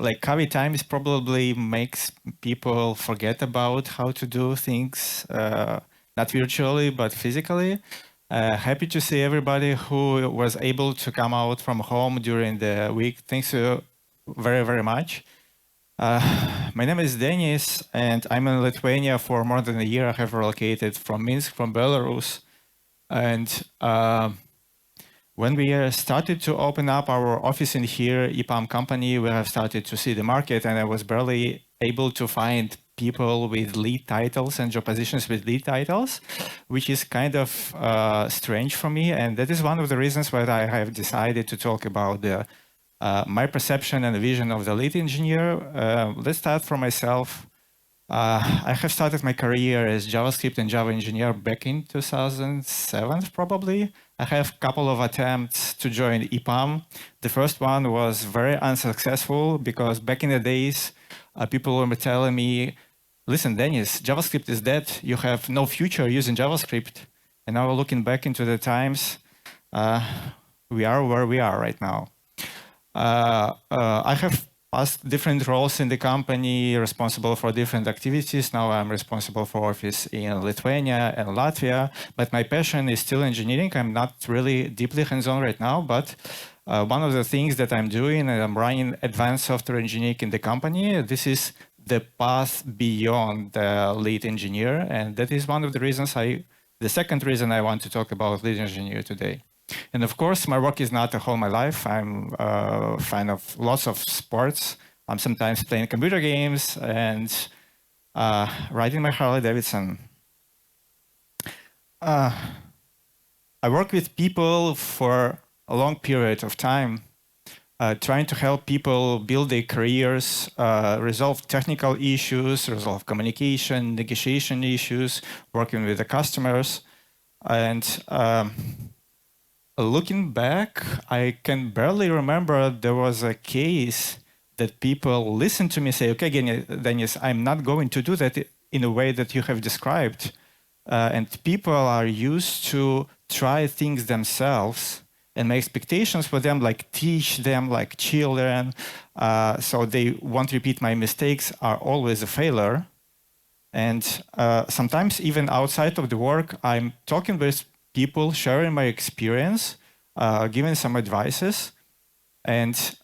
like COVID times probably makes people forget about how to do things, not virtually, but physically. Happy to see everybody who was able to come out from home during the week. Thanks you very, very much. My name is Denis, and I'm in Lithuania for more than a year. I have relocated from Minsk, from Belarus. And when we started to open up our office in here, EPAM company, we have started to see the market, and I was barely able to find people with lead titles and job positions with lead titles, which is kind of strange for me. And that is one of the reasons why I have decided to talk about my perception and vision of the lead engineer. Let's start from myself. I have started my career as JavaScript and Java engineer back in 2007, probably. I have a couple of attempts to join EPAM. The first one was very unsuccessful because back in the days, people were telling me, listen, Denis, JavaScript is dead. You have no future using JavaScript. And now looking back into the times, we are where we are right now. I have passed different roles in the company, responsible for different activities. Now I'm responsible for office in Lithuania and Latvia, but my passion is still engineering. I'm not really deeply hands-on right now, but one of the things that I'm doing, and I'm running advanced software engineering in the company. This is the path beyond the lead engineer, and that is one of the reasons the second reason I want to talk about lead engineer today. And of course, my work is not all my life. I'm a fan of lots of sports. I'm sometimes playing computer games and riding my Harley Davidson. I work with people for a long period of time, trying to help people build their careers, resolve technical issues, resolve communication, negotiation issues, working with the customers. And looking back, I can barely remember there was a case that people listened to me say, okay, Denis, I'm not going to do that in a way that you have described. And people are used to try things themselves, and my expectations for them, like teach them like children, so they won't repeat my mistakes, are always a failure. And sometimes even outside of the work, I'm talking with people, sharing my experience, giving some advices, and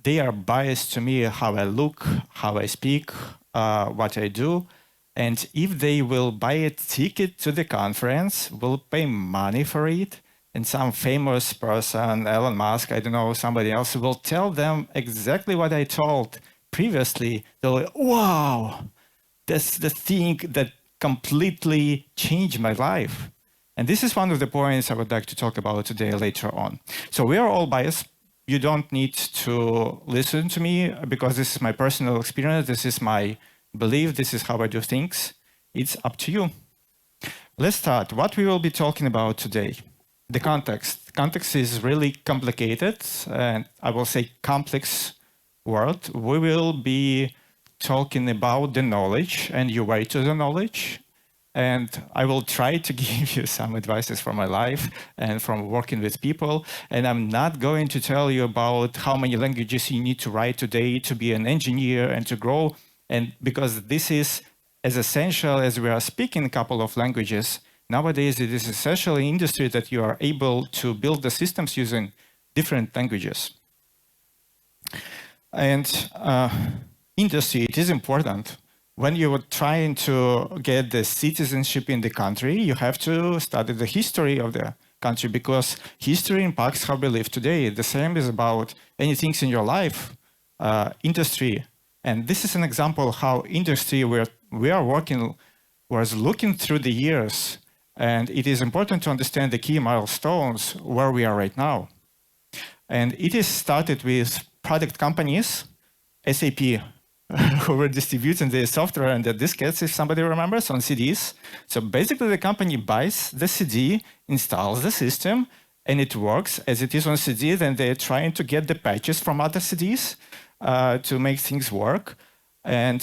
they are biased to me, how I look, how I speak, what I do. And if they will buy a ticket to the conference, will pay money for it, and some famous person, Elon Musk, I don't know, somebody else, will tell them exactly what I told previously, they'll like, wow, that's the thing that completely changed my life. And this is one of the points I would like to talk about today later on. So we are all biased. You don't need to listen to me because this is my personal experience. This is my belief. This is how I do things. It's up to you. Let's start. What we will be talking about today. The context. Context is really complicated, and I will say complex word. We will be talking about the knowledge and your way to the knowledge. And I will try to give you some advices from my life and from working with people. And I'm not going to tell you about how many languages you need to write today to be an engineer and to grow. And because this is as essential as we are speaking a couple of languages, nowadays it is essential in industry that you are able to build the systems using different languages. And industry, it is important. When you are trying to get the citizenship in the country, you have to study the history of the country because history impacts how we live today. The same is about anything in your life, industry. And this is an example of how industry where we are working was looking through the years. And it is important to understand the key milestones where we are right now. And it is started with product companies, SAP, who were distributing their software and the diskettes, if somebody remembers, on CDs. So basically the company buys the CD, installs the system, and it works as it is on CD. Then they're trying to get the patches from other CDs to make things work. And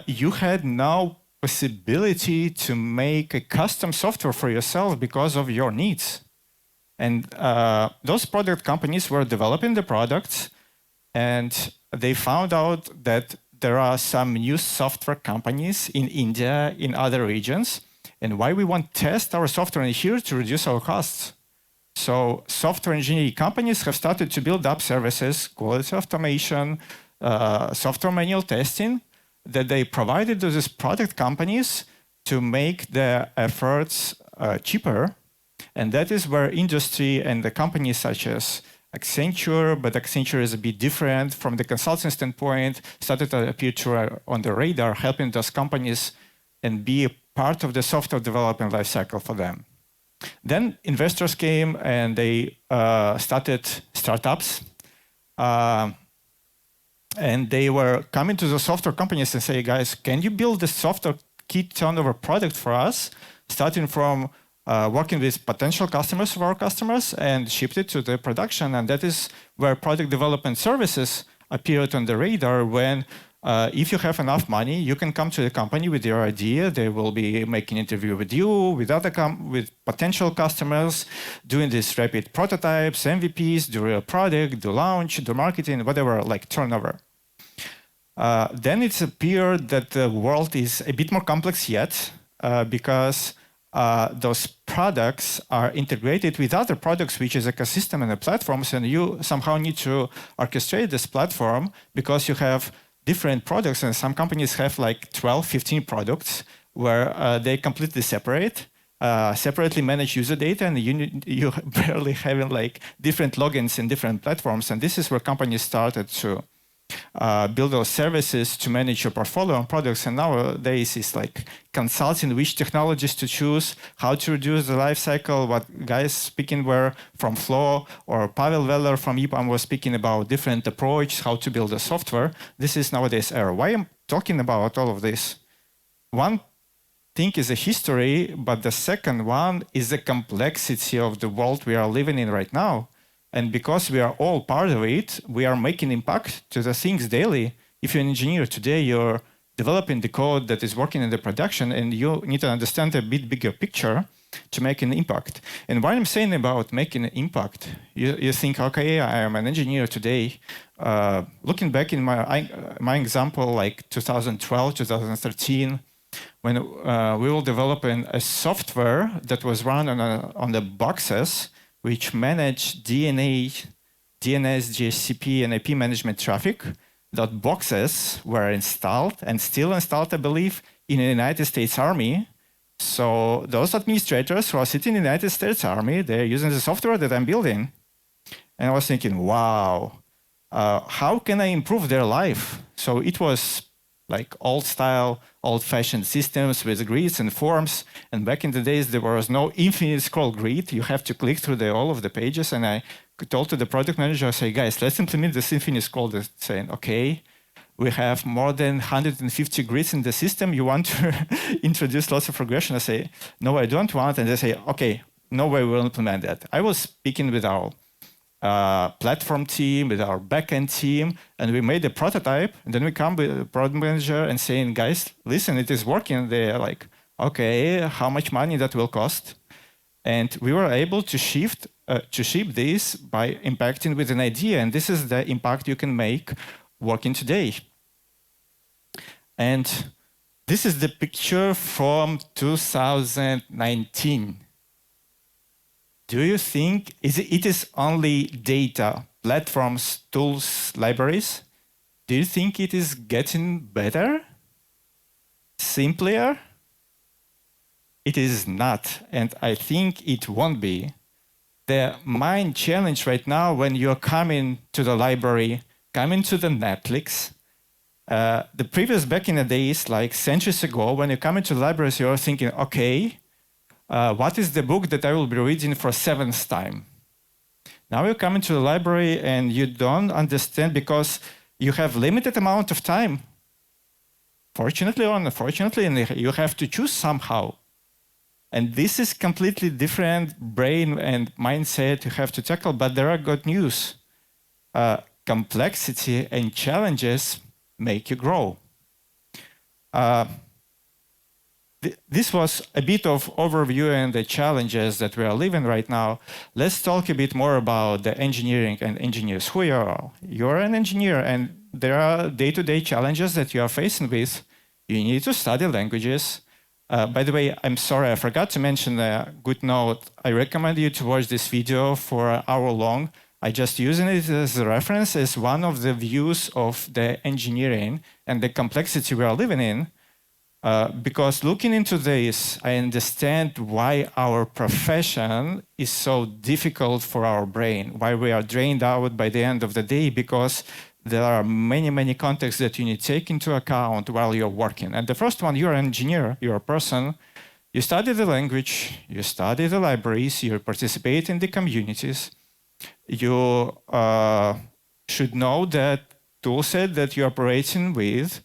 you had no possibility to make a custom software for yourself because of your needs. And those product companies were developing the products, And they found out that there are some new software companies in India, in other regions, and why we want to test our software in here to reduce our costs. So software engineering companies have started to build up services, quality automation, software manual testing, that they provided to these product companies to make their efforts cheaper. And that is where industry and the companies such as Accenture, but Accenture is a bit different from the consulting standpoint, started to appear on the radar, helping those companies and be a part of the software development lifecycle for them. Then investors came and they started startups. And they were coming to the software companies and say, guys, can you build the software key turnover product for us, starting from working with potential customers of our customers and shipped it to the production. And that is where product development services appeared on the radar when if you have enough money, you can come to the company with your idea. They will be making an interview with you, with other with potential customers, doing these rapid prototypes, MVPs, do a product, do launch, do marketing, whatever, like turnover. Then it's appeared that the world is a bit more complex yet because those products are integrated with other products, which is ecosystem and the platforms, and you somehow need to orchestrate this platform because you have different products, and some companies have like 12, 15 products where they completely separate, separately manage user data, and you barely having like different logins in different platforms. And this is where companies started to build those services to manage your portfolio and products. And nowadays it's like consulting which technologies to choose, how to reduce the life cycle. What guys speaking were from Flow, or Pavel Veller from EPAM was speaking about different approach, how to build a software. This is nowadays era. Why I'm talking about all of this? One thing is a history, but the second one is the complexity of the world we are living in right now. And because we are all part of it, we are making impact to the things daily. If you're an engineer today, you're developing the code that is working in the production, and you need to understand a bit bigger picture to make an impact. And what I'm saying about making an impact, you think, okay, I am an engineer today. Looking back in my example, like 2012, 2013, when we were developing a software that was run on the boxes, which manage DNS, DHCP, and IP management traffic. That boxes were installed and still installed, I believe, in the United States Army. So those administrators who are sitting in the United States Army, they're using the software that I'm building. And I was thinking, wow, how can I improve their life? So it was like old style, old-fashioned systems with grids and forms. And back in the days, there was no infinite scroll grid. You have to click through all of the pages. And I told to the product manager, I say, guys, let's implement this infinite scroll. They're saying, okay, we have more than 150 grids in the system. You want to introduce lots of regression? I say, no, I don't want. And they say, okay, no way we'll implement that. I was speaking with our platform team, with our backend team, and we made a prototype. And then we come with the product manager and saying, guys, listen, it is working. They're like, okay, how much money that will cost? And we were able to ship this by impacting with an idea. And this is the impact you can make working today. And this is the picture from 2019. Do you think it is only data, platforms, tools, libraries? Do you think it is getting better? Simpler? It is not, and I think it won't be. The main challenge right now when you're coming to the library, coming to the Netflix, the previous back in the days, like centuries ago, when you come into the libraries, you're thinking, okay, what is the book that I will be reading for 7th time? Now you come into the library and you don't understand because you have limited amount of time. Fortunately or unfortunately, and you have to choose somehow. And this is completely different brain and mindset you have to tackle, but there are good news. Complexity and challenges make you grow. this was a bit of overview and the challenges that we are living right now. Let's talk a bit more about the engineering and engineers. Who you are? You're an engineer, and there are day-to-day challenges that you are facing with. You need to study languages. By the way, I'm sorry, I forgot to mention a good note. I recommend you to watch this video for an hour long. I just using it as a reference as one of the views of the engineering and the complexity we are living in. Because looking into this, I understand why our profession is so difficult for our brain, why we are drained out by the end of the day, because there are many, many contexts that you need to take into account while you're working. And the first one, you're an engineer, you're a person, you study the language, you study the libraries, you participate in the communities. You should know that toolset that you're operating with,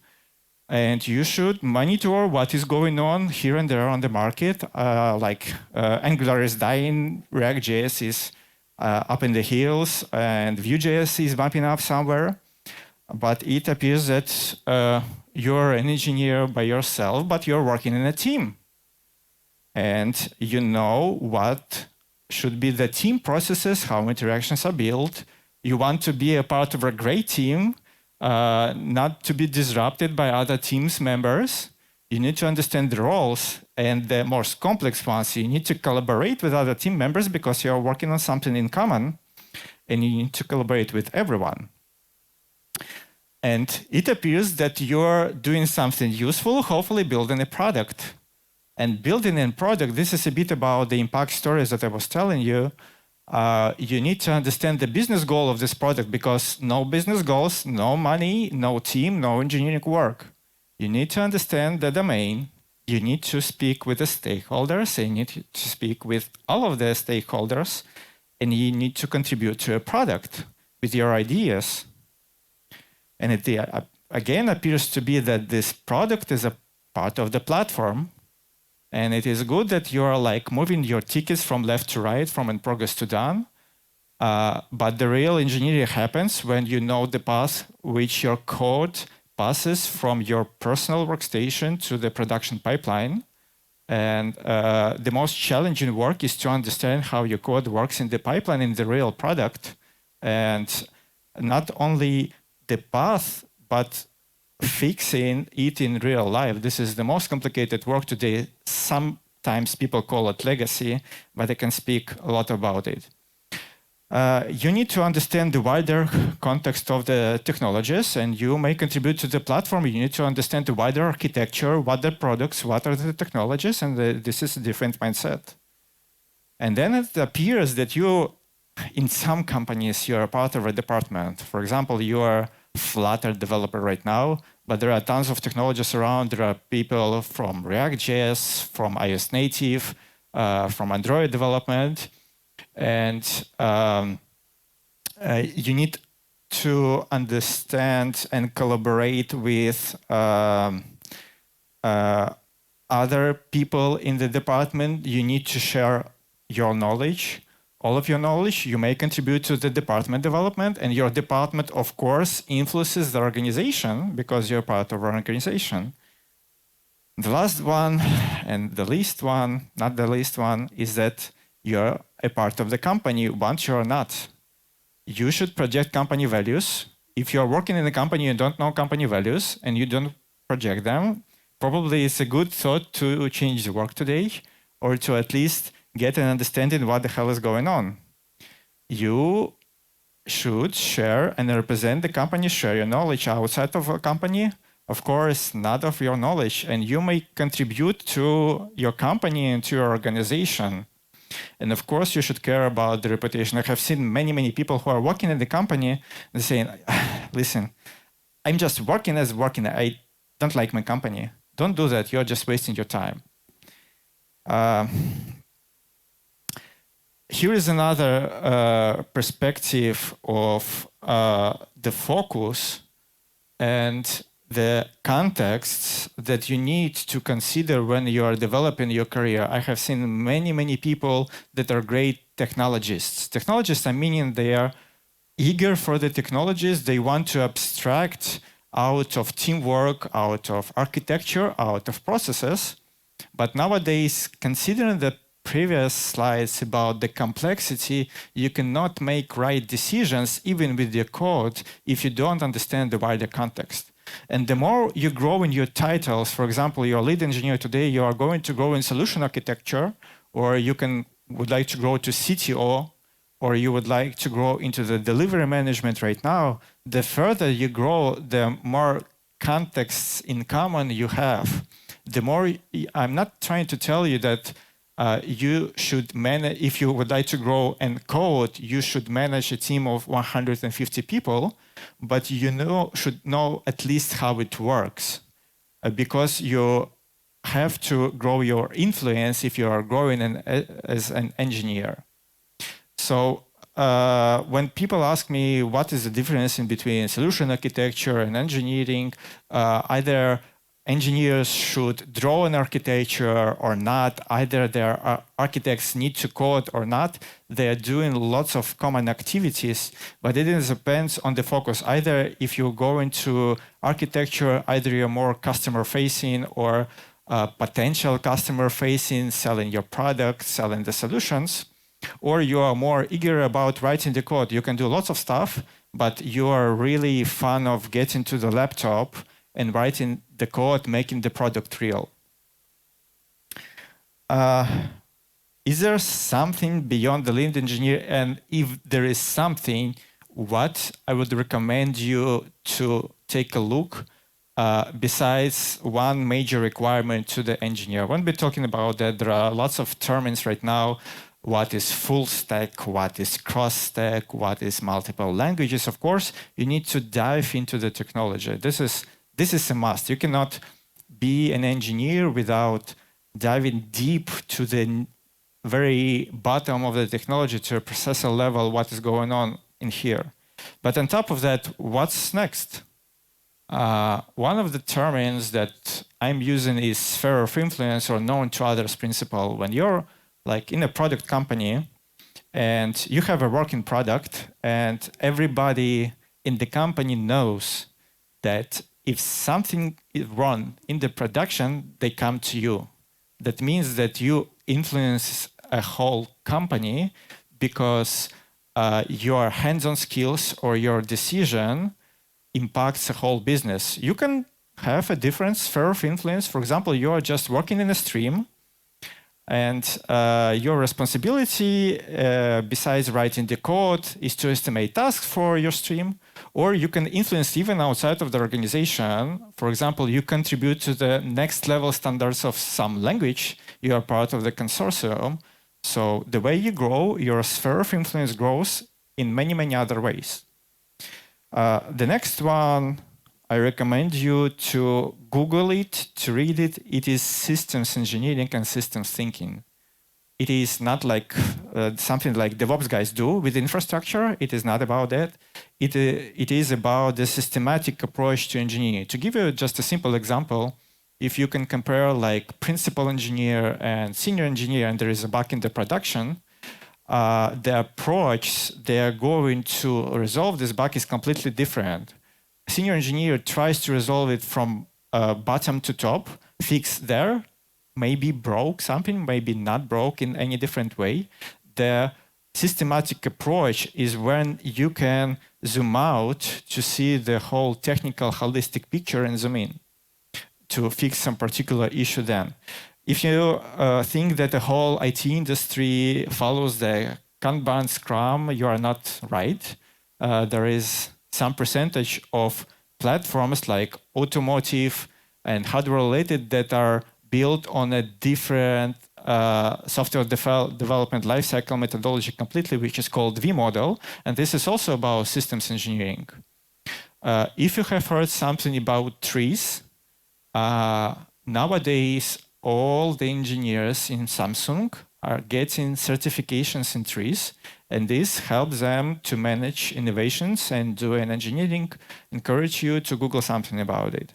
and you should monitor what is going on here and there on the market. Angular is dying, React.js is up in the hills, and Vue.js is bumping up somewhere. But it appears that you're an engineer by yourself, but you're working in a team. And you know what should be the team processes, how interactions are built. You want to be a part of a great team, not to be disrupted by other team's members. You need to understand the roles, and the most complex ones, you need to collaborate with other team members because you're working on something in common, and you need to collaborate with everyone. And it appears that you're doing something useful, hopefully building a product. And building a product, this is a bit about the impact stories that I was telling you. You need to understand the business goal of this product, because no business goals, no money, no team, no engineering work. You need to understand the domain. You need to speak with the stakeholders. You need to speak with all of the stakeholders, and you need to contribute to a product with your ideas. And it again appears to be that this product is a part of the platform. And it is good that you're like moving your tickets from left to right, from in progress to done. But the real engineering happens when you know the path which your code passes from your personal workstation to the production pipeline. And the most challenging work is to understand how your code works in the pipeline in the real product. And not only the path, but fixing it in real life. This is the most complicated work today. Sometimes people call it legacy, but I can speak a lot about it. You need to understand the wider context of the technologies, and you may contribute to the platform. You need to understand the wider architecture, what the products, what are the technologies, and this is a different mindset. And then it appears that you, in some companies, you're a part of a department. For example, you are Flutter developer right now, but there are tons of technologies around. There are people from React.js, from iOS native, from Android development, and you need to understand and collaborate with other people in the department. You need to share your knowledge. All of your knowledge, you may contribute to the department development, and your department, of course, influences the organization because you're part of our organization. The last one, and the least one, not the least one, is that you're a part of the company once you're not. You should project company values. If you're working in a company and don't know company values and you don't project them, probably it's a good thought to change the work today, or to at least get an understanding what the hell is going on. You should share and represent the company, share your knowledge outside of a company. Of course, not of your knowledge, and you may contribute to your company and to your organization. And of course, you should care about the reputation. I have seen many, many people who are working in the company and saying, listen, I'm just working as working. I don't like my company. Don't do that. You're just wasting your time. Here is another perspective of the focus and the contexts that you need to consider when you are developing your career. I have seen many, many people that are great technologists. Technologists, I mean, they are eager for the technologies. They want to abstract out of teamwork, out of architecture, out of processes. But nowadays, considering the previous slides about the complexity, you cannot make right decisions even with your code if you don't understand the wider context. And the more you grow in your titles, for example, you're a lead engineer today, you are going to grow in solution architecture, or you would like to grow to CTO, or you would like to grow into the delivery management right now, the further you grow, the more contexts in common you have. The more, I'm not trying to tell you that you should manage, if you would like to grow and code, you should manage a team of 150 people, but you should know at least how it works, because you have to grow your influence if you are growing as an engineer. So when people ask me what is the difference in between solution architecture and engineering, either engineers should draw an architecture or not, either their architects need to code or not, they're doing lots of common activities, but it depends on the focus. Either if you go into architecture, either you're more customer-facing or potential customer-facing, selling your product, selling the solutions, or you are more eager about writing the code. You can do lots of stuff, but you are really fond of getting to the laptop and writing the code, making the product real. Is there something beyond the lead engineer? And if there is something, what I would recommend you to take a look besides one major requirement to the engineer. I won't be talking about that. There are lots of terms right now. What is full stack? What is cross stack? What is multiple languages? Of course, you need to dive into the technology. This is a must. You cannot be an engineer without diving deep to the very bottom of the technology, to a processor level, what is going on in here. But on top of that, what's next? One of the terms that I'm using is sphere of influence, or known to others principle. When you're like in a product company and you have a working product and everybody in the company knows that if something is wrong in the production, they come to you. That means that you influence a whole company because your hands-on skills or your decision impacts a whole business. You can have a different sphere of influence. For example, you are just working in a stream, and your responsibility, besides writing the code, is to estimate tasks for your stream. Or you can influence even outside of the organization. For example, you contribute to the next level standards of some language. You are part of the consortium. So the way you grow, your sphere of influence grows in many, many other ways. The next one, I recommend you to Google it, to read it. It is systems engineering and systems thinking. It is not like something like DevOps guys do with infrastructure. It is not about that. It is about the systematic approach to engineering. To give you just a simple example, if you can compare like principal engineer and senior engineer, and there is a bug in the production, the approach they are going to resolve this bug is completely different. A senior engineer tries to resolve it from bottom to top, fix there, maybe broke something, maybe not broke in any different way. The systematic approach is when you can zoom out to see the whole technical holistic picture and zoom in to fix some particular issue then. If you think that the whole IT industry follows the Kanban Scrum, you are not right. There is some percentage of platforms like automotive and hardware related that are built on a different software development lifecycle methodology completely, which is called V model. And this is also about systems engineering. If you have heard something about trees, nowadays, all the engineers in Samsung are getting certifications in trees, and this helps them to manage innovations and do an engineering. Encourage you to Google something about it.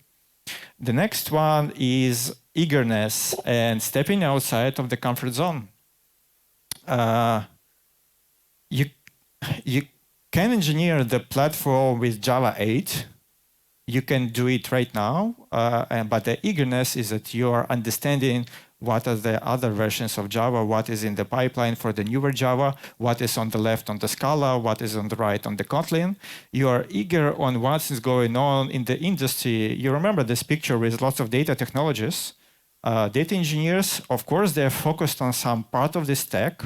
The next one is eagerness and stepping outside of the comfort zone. You can engineer the platform with Java 8. You can do it right now, but the eagerness is that you are understanding what are the other versions of Java, what is in the pipeline for the newer Java, what is on the left on the Scala, what is on the right on the Kotlin. You are eager on what is going on in the industry. You remember this picture with lots of data technologists. Data engineers, of course, they're focused on some part of this stack,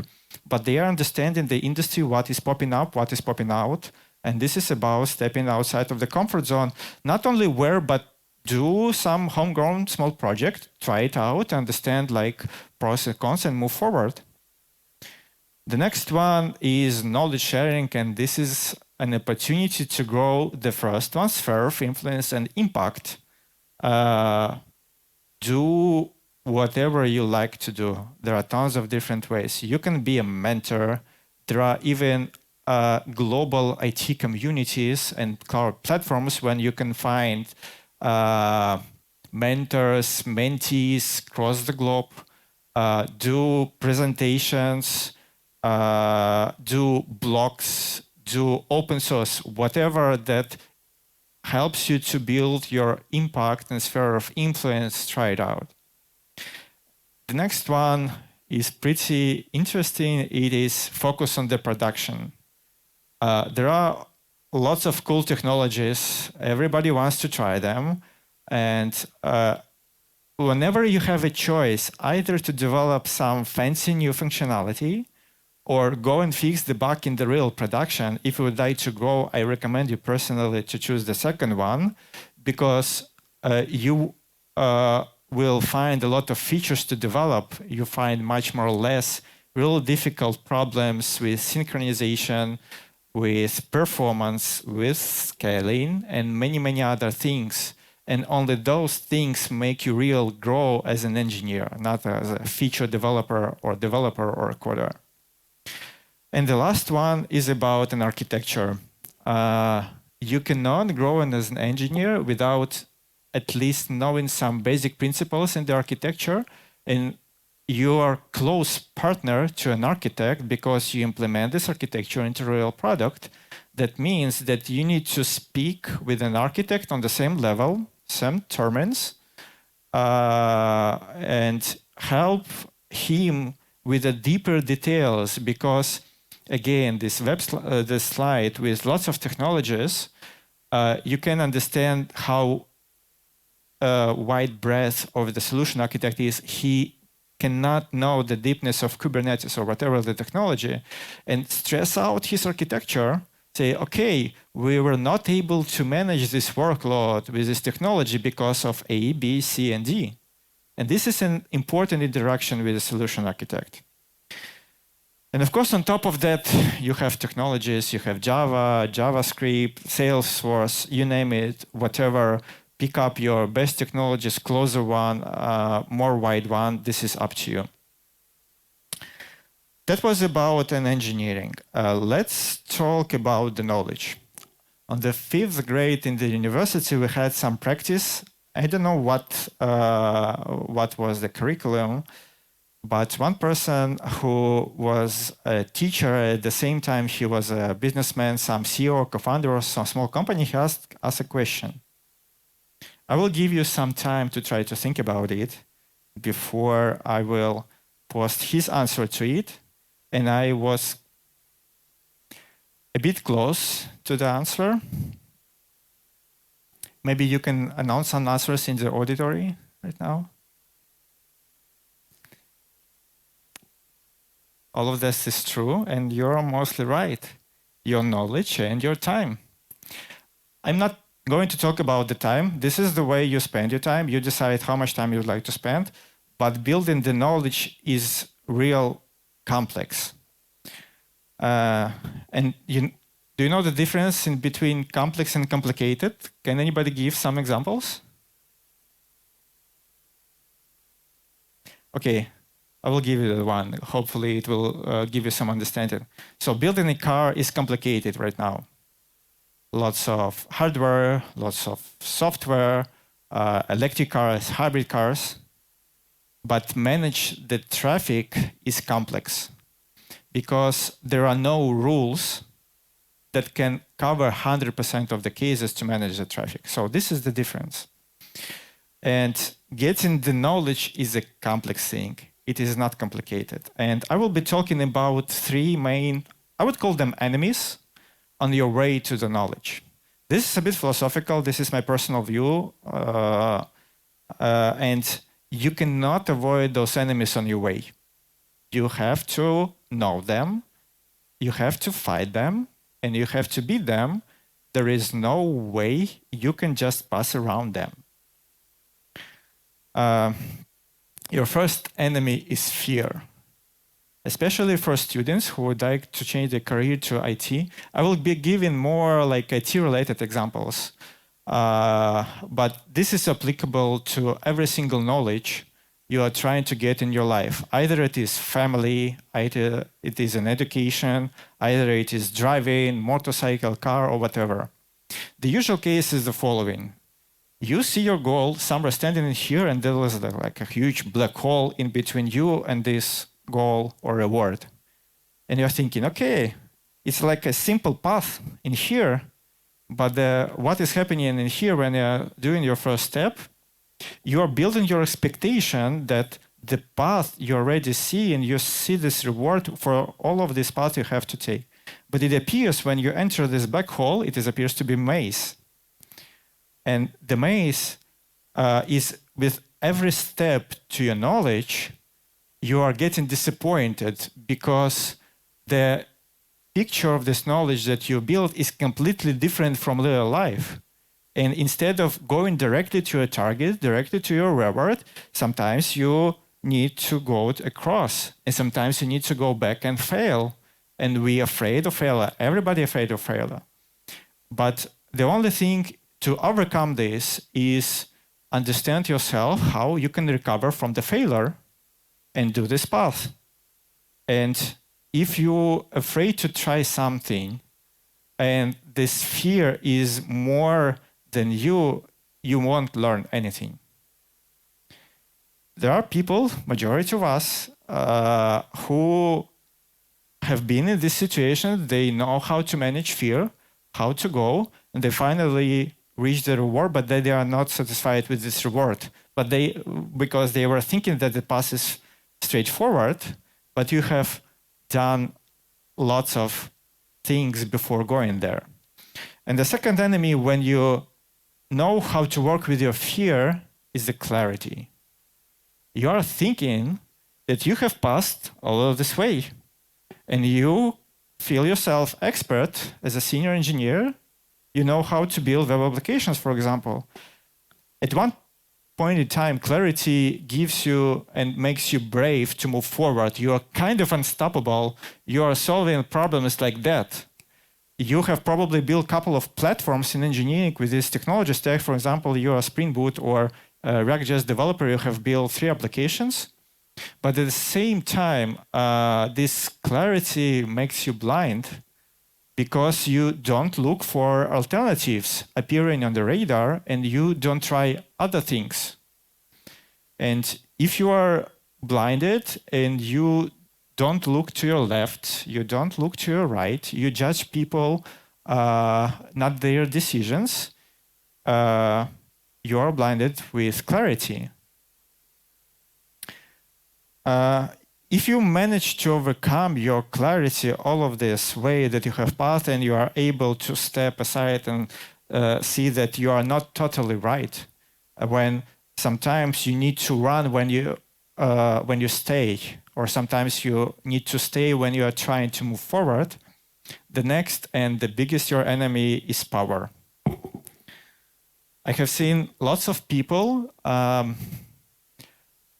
but they are understanding the industry, what is popping up, what is popping out. And this is about stepping outside of the comfort zone, not only where, but do some homegrown small project, try it out, understand like pros and cons, and move forward. The next one is knowledge sharing, and this is an opportunity to grow the first one, sphere of influence and impact. Do whatever you like to do. There are tons of different ways. You can be a mentor. There are even global IT communities and cloud platforms when you can find mentors, mentees across the globe, do presentations, do blogs, do open source, whatever that helps you to build your impact and sphere of influence, try it out. The next one is pretty interesting. It is focus on the production. There are lots of cool technologies. Everybody wants to try them. And whenever you have a choice, either to develop some fancy new functionality or go and fix the bug in the real production, if you would like to grow, I recommend you personally to choose the second one, because you will find a lot of features to develop. You find much more or less real difficult problems with synchronization, with performance, with scaling, and many, many other things. And only those things make you real grow as an engineer, not as a feature developer or a coder. And the last one is about an architecture. You cannot grow as an engineer without at least knowing some basic principles in the architecture. And you are close partner to an architect because you implement this architecture into a real product. That means that you need to speak with an architect on the same level, same terms, and help him with the deeper details, because again, this this slide with lots of technologies, you can understand how wide breadth of the solution architect is. He cannot know the deepness of Kubernetes or whatever the technology, and stress out his architecture, say, okay, we were not able to manage this workload with this technology because of A, B, C, and D. And this is an important interaction with the solution architect. And of course, on top of that, you have technologies, you have Java, JavaScript, Salesforce, you name it, whatever. Pick up your best technologies, closer one, more wide one. This is up to you. That was about an engineering. Let's talk about the knowledge. On the 5th grade in the university, we had some practice. I don't know what was the curriculum, but one person who was a teacher at the same time, he was a businessman, some CEO, co-founder of some small company, he asked us a question. I will give you some time to try to think about it before I will post his answer to it. And I was a bit close to the answer. Maybe you can announce some answers in the auditory right now. All of this is true, and you're mostly right. Your knowledge and your time. I'm not going to talk about the time. This is the way you spend your time. You decide how much time you'd like to spend, but building the knowledge is real complex. And do you know the difference in between complex and complicated? Can anybody give some examples? Okay, I will give you the one. Hopefully it will give you some understanding. So building a car is complicated right now. Lots of hardware, lots of software, electric cars, hybrid cars. But manage the traffic is complex because there are no rules that can cover 100% of the cases to manage the traffic. So this is the difference. And getting the knowledge is a complex thing. It is not complicated. And I will be talking about three main, I would call them enemies, on your way to the knowledge. This is a bit philosophical. This is my personal view. And you cannot avoid those enemies on your way. You have to know them, you have to fight them, and you have to beat them. There is no way you can just pass around them. Your first enemy is fear. Especially for students who would like to change their career to IT. I will be giving more like IT-related examples. But this is applicable to every single knowledge you are trying to get in your life. Either it is family, either it is an education, either it is driving, motorcycle, car, or whatever. The usual case is the following. You see your goal somewhere standing in here, and there is like a huge black hole in between you and this goal or reward. And you're thinking, okay, it's like a simple path in here, but what is happening in here when you're doing your first step, you are building your expectation that the path you already see, and you see this reward for all of this path you have to take. But it appears when you enter this black hole, it appears to be maze. And the maze is with every step to your knowledge, you are getting disappointed because the picture of this knowledge that you build is completely different from real life. And instead of going directly to a target, directly to your reward, sometimes you need to go across. And sometimes you need to go back and fail. And we are afraid of failure. Everybody afraid of failure. But the only thing to overcome this is understand yourself, how you can recover from the failure and do this path. And if you're afraid to try something and this fear is more than you won't learn anything. There are people, majority of us, who have been in this situation. They know how to manage fear, how to go, and they finally reach the reward, but they are not satisfied with this reward. But because they were thinking that the path is straightforward, but you have done lots of things before going there. And the second enemy, when you know how to work with your fear, is the clarity. You are thinking that you have passed all of this way, and you feel yourself expert as a senior engineer. You know how to build web applications, for example. At one point in time, clarity gives you and makes you brave to move forward. You are kind of unstoppable. You are solving problems like that. You have probably built a couple of platforms in engineering with this technology stack. For example, you're a Spring Boot or a React.js developer. You have built 3 applications. But at the same time, this clarity makes you blind because you don't look for alternatives appearing on the radar and you don't try other things. And if you are blinded and you don't look to your left, you don't look to your right, you judge people, not their decisions, you are blinded with clarity. If you manage to overcome your clarity all of this way that you have passed and you are able to step aside and see that you are not totally right, when sometimes you need to run when you stay, or sometimes you need to stay when you are trying to move forward, the next and the biggest your enemy is power. I have seen lots of people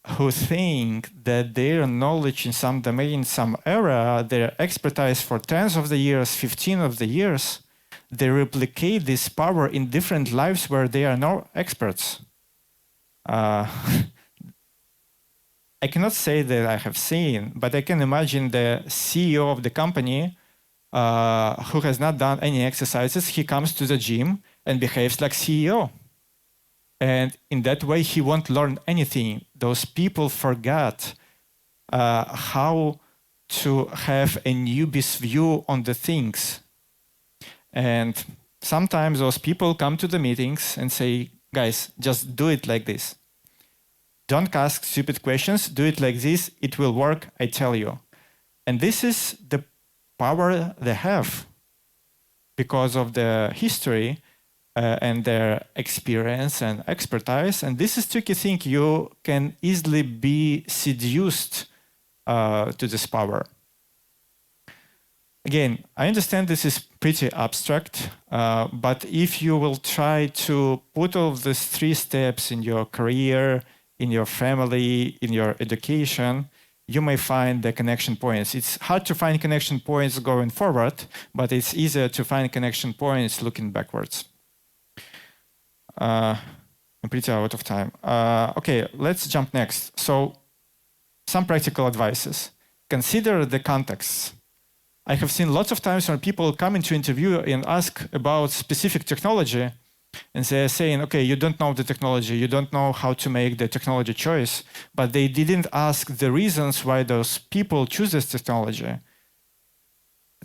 who think that their knowledge in some domain, some area, their expertise for 10s of the years, 15 of the years, they replicate this power in different lives where they are no experts. I cannot say that I have seen, but I can imagine the CEO of the company who has not done any exercises. He comes to the gym and behaves like CEO. And in that way, he won't learn anything. Those people forgot how to have a newbie's view on the things. And sometimes those people come to the meetings and say, guys, just do it like this. Don't ask stupid questions. Do it like this. It will work, I tell you. And this is the power they have because of the history and their experience and expertise. And this is tricky thing. You can easily be seduced to this power. Again, I understand this is pretty abstract, but if you will try to put all of these 3 steps in your career, in your family, in your education, you may find the connection points. It's hard to find connection points going forward, but it's easier to find connection points looking backwards. I'm pretty out of time. Okay, let's jump next. So, some practical advices. Consider the context. I have seen lots of times when people come into interview and ask about specific technology, and they're saying, okay, you don't know the technology, you don't know how to make the technology choice, but they didn't ask the reasons why those people choose this technology.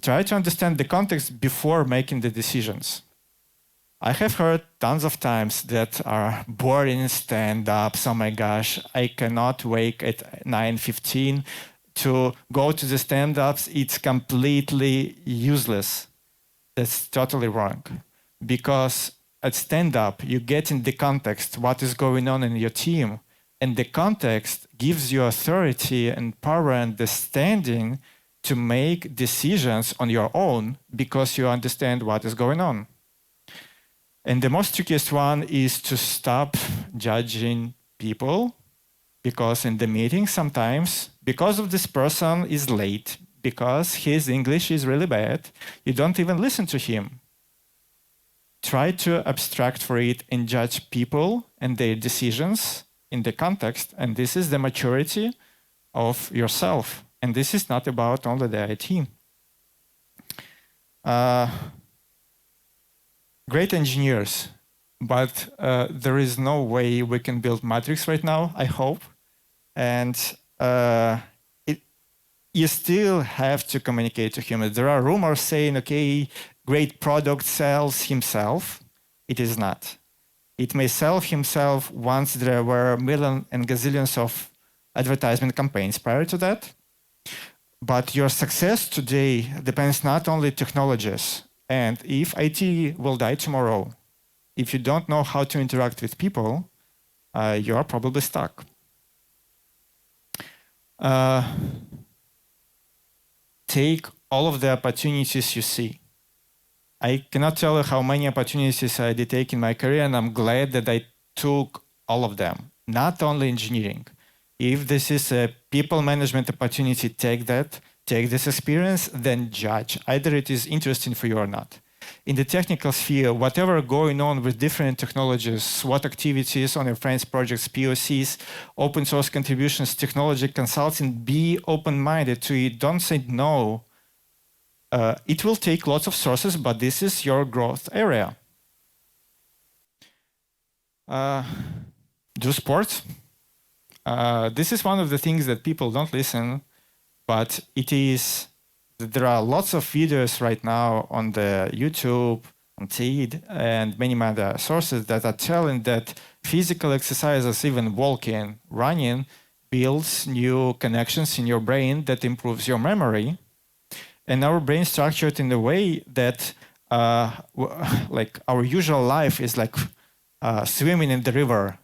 Try to understand the context before making the decisions. I have heard tons of times that are boring stand-ups. Oh my gosh, I cannot wake at 9:15 to go to the stand-ups. It's completely useless. That's totally wrong. Because at stand-up, you get in the context what is going on in your team. And the context gives you authority and power and understanding to make decisions on your own because you understand what is going on. And the most trickiest one is to stop judging people, because in the meeting sometimes, because of this person is late, because his English is really bad, you don't even listen to him. Try to abstract for it and judge people and their decisions in the context. And this is the maturity of yourself. And this is not about only the IT. Great engineers, but there is no way we can build Matrix right now, I hope. And you still have to communicate to humans. There are rumors saying, okay, great product sells himself. It is not. It may sell himself once there were millions and gazillions of advertisement campaigns prior to that. But your success today depends not only on technologies. And if IT will die tomorrow, if you don't know how to interact with people, you are probably stuck. Take all of the opportunities you see. I cannot tell you how many opportunities I did take in my career, and I'm glad that I took all of them, not only engineering. If this is a people management opportunity, take that. Take this experience, then judge. Either it is interesting for you or not. In the technical sphere, whatever going on with different technologies, what activities on your friends' projects, POCs, open source contributions, technology consulting, be open-minded to it. Don't say no. It will take lots of sources, but this is your growth area. Do sports. This is one of the things that people don't listen. But there are lots of videos right now on the YouTube, on TED, and many other sources that are telling that physical exercises, even walking, running, builds new connections in your brain that improves your memory. And our brain is structured in a way that, like our usual life is like swimming in the river.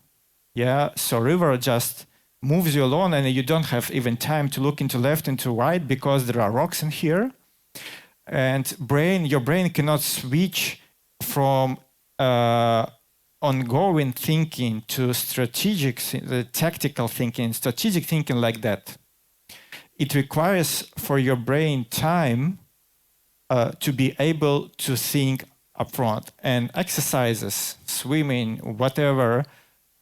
Yeah, so river just moves you along, and you don't have even time to look into left and to right because there are rocks in here. And your brain cannot switch from ongoing thinking to strategic, tactical thinking, strategic thinking like that. It requires for your brain time to be able to think upfront. And exercises, swimming, whatever,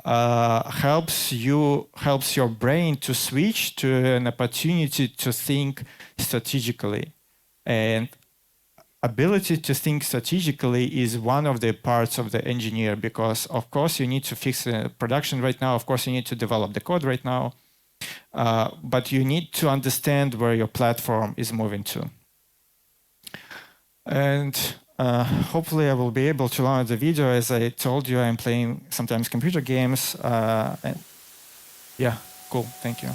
helps your brain to switch to an opportunity to think strategically. And ability to think strategically is one of the parts of the engineer, because of course you need to fix production right now, of course you need to develop the code right now, but you need to understand where your platform is moving to. And Hopefully I will be able to launch the video. As I told you, I'm playing sometimes computer games. And yeah, cool, thank you.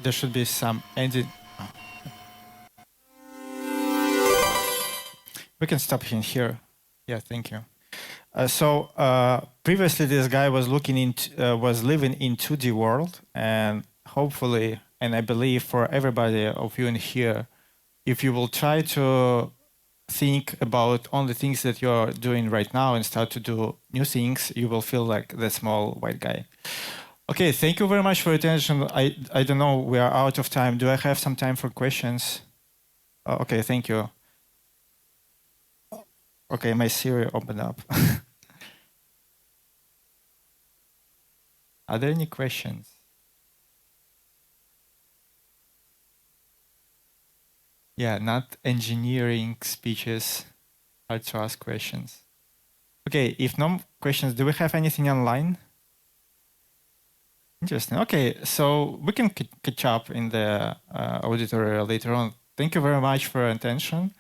There should be some ending. We can stop in here. Yeah, thank you. Previously, this guy was was living in 2D world, and hopefully, and I believe for everybody of you in here, if you will try to think about only things that you're doing right now and start to do new things, you will feel like the small white guy. Okay, thank you very much for your attention. I don't know, we are out of time. Do I have some time for questions? Okay, thank you. Okay, my Siri opened up. Are there any questions? Yeah, not engineering speeches, hard to ask questions. Okay, if no questions, do we have anything online? Interesting. Okay, so we can catch up in the auditorium later on. Thank you very much for your attention.